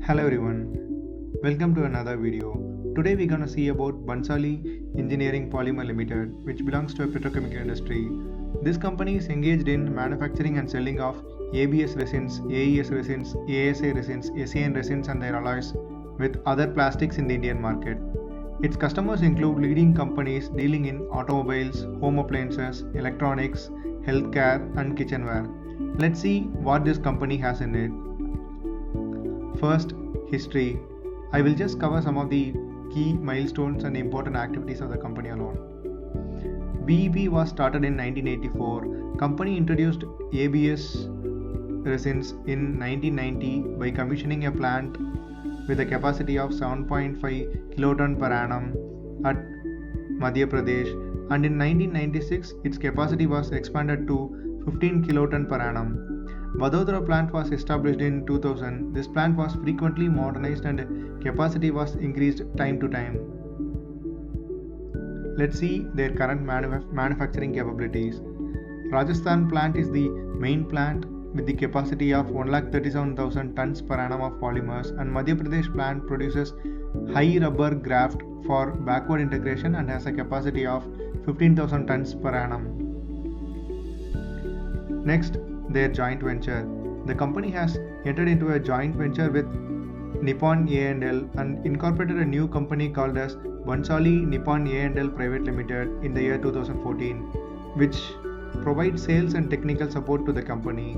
Hello everyone, welcome to another video. Today we're gonna see about Bansali Engineering Polymer Limited, which belongs to a petrochemical industry. This company is engaged in manufacturing and selling of ABS resins, AES resins, ASA resins, SAN resins and their alloys with other plastics in the Indian market. Its customers include leading companies dealing in automobiles, home appliances, electronics, healthcare and kitchenware. Let's see what this company has in it. First, history. I will just cover some of the key milestones and important activities of the company alone. BEP was started in 1984. Company introduced ABS resins in 1990 by commissioning a plant with a capacity of 7.5 kiloton per annum at Madhya Pradesh, and in 1996 its capacity was expanded to 15 kiloton per annum. Vadodara plant was established in 2000. This plant was frequently modernized and capacity was increased time to time. Let's see their current manufacturing capabilities. Rajasthan plant is the main plant with the capacity of 137,000 tons per annum of polymers, and Madhya Pradesh plant produces high rubber graft for backward integration and has a capacity of 15,000 tons per annum. Next, their joint venture. The company has entered into a joint venture with Nippon A&L and incorporated a new company called as Bansali Nippon A&L Private Limited in the year 2014, which provides sales and technical support to the company.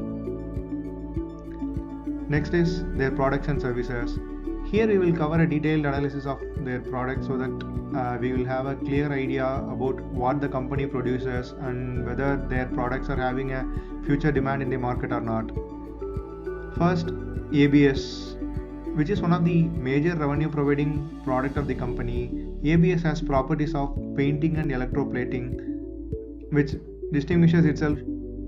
Next is their products and services. Here we will cover a detailed analysis of their products so that we will have a clear idea about what the company produces and whether their products are having a future demand in the market or not. First, ABS, which is one of the major revenue providing product of the company. ABS has properties of painting and electroplating, which distinguishes itself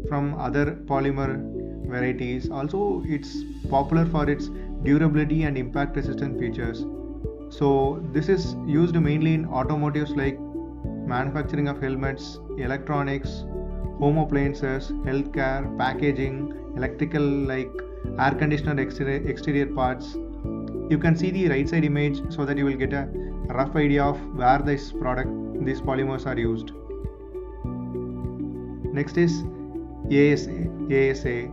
from other polymer varieties. Also, it's popular for its durability and impact resistant features. So this is used mainly in automotives like manufacturing of helmets, electronics, home appliances, healthcare, packaging, electrical like air conditioner exterior parts. You can see the right side image so that you will get a rough idea of where these polymers are used. Next is ASA,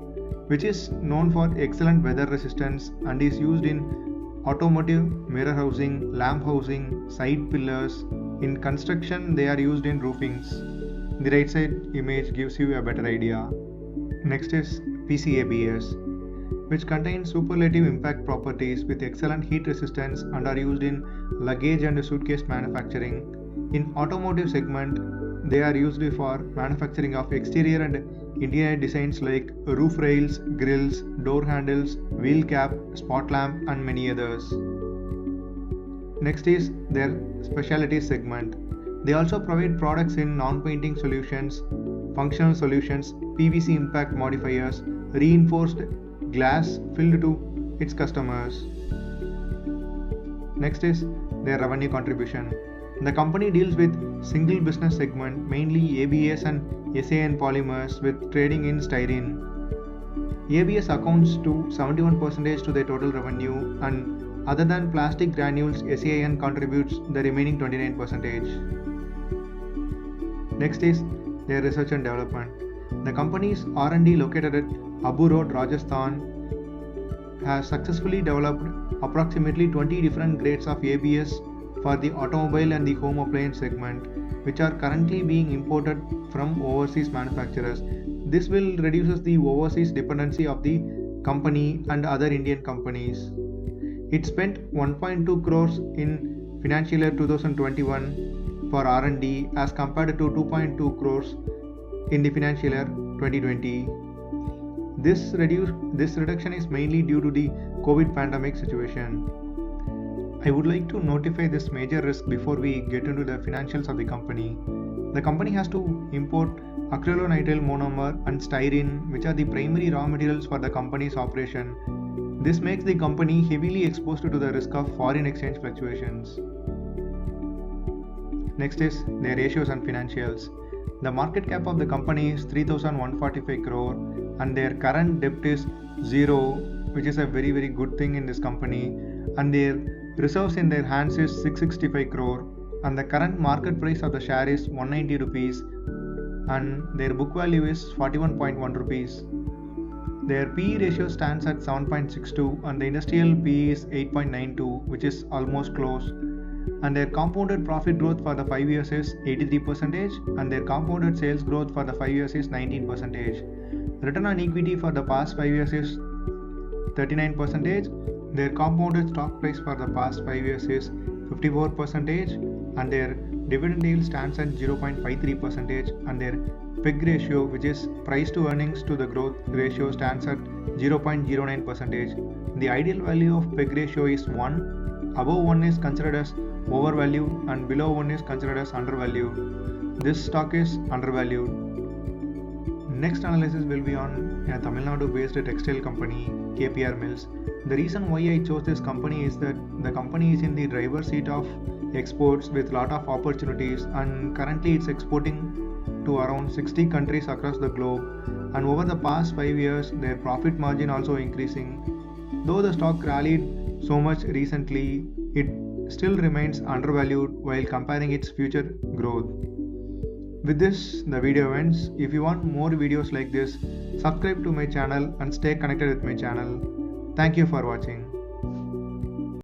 which is known for excellent weather resistance and is used in automotive mirror housing, lamp housing, side pillars. In construction, they are used in roofings. The right side image gives you a better idea. Next is PCABS, which contains superlative impact properties with excellent heat resistance and are used in luggage and suitcase manufacturing. In automotive segment, they are used for manufacturing of exterior and interior designs like roof rails, grills, door handles, wheel cap, spot lamp and many others. Next is their specialty segment. They also provide products in non-painting solutions, functional solutions, PVC impact modifiers, reinforced glass filled to its customers. Next is their revenue contribution. The company deals with single business segment, mainly ABS and SAN polymers with trading in styrene. ABS accounts to 71% to their total revenue, and other than plastic granules, SAN contributes the remaining 29%. Next is their research and development. The company's R&D located at Abu Road, Rajasthan, has successfully developed approximately 20 different grades of ABS for the automobile and the home appliance segment, which are currently being imported from overseas manufacturers. This will reduce the overseas dependency of the company and other Indian companies. It spent 1.2 crores in financial year 2021 for R&D as compared to 2.2 crores in the financial year 2020. This reduction is mainly due to the COVID pandemic situation. I would like to notify this major risk before we get into the financials of the company. The company has to import acrylonitrile monomer and styrene, which are the primary raw materials for the company's operation. This makes the company heavily exposed to the risk of foreign exchange fluctuations. Next is their ratios and financials. The market cap of the company is 3,145 crore and their current debt is zero which is a very good thing in this company, and their reserves in their hands is 665 crore, and the current market price of the share is 190 rupees, and their book value is 41.1 rupees. Their PE ratio stands at 7.62 and the industrial PE is 8.92, which is almost close. And their compounded profit growth for the 5 years is 83%, and their compounded sales growth for the 5 years is 19%. Return on equity for the past 5 years is 39%. Their compounded stock price for the past 5 years is 54%, and their dividend yield stands at 0.53%, and their PEG ratio, which is price to earnings to the growth ratio, stands at 0.09%. The ideal value of PEG ratio is 1. Above 1 is considered as overvalued and below 1 is considered as undervalued. This stock is undervalued. Next analysis will be on a Tamil Nadu based textile company, KPR Mills. The reason why I chose this company is that the company is in the driver's seat of exports with lot of opportunities, and currently it's exporting to around 60 countries across the globe, and over the past 5 years their profit margin also increasing. Though the stock rallied so much recently, it still remains undervalued while comparing its future growth. With this, the video ends. If you want more videos like this, subscribe to my channel and stay connected with my channel. Thank you for watching.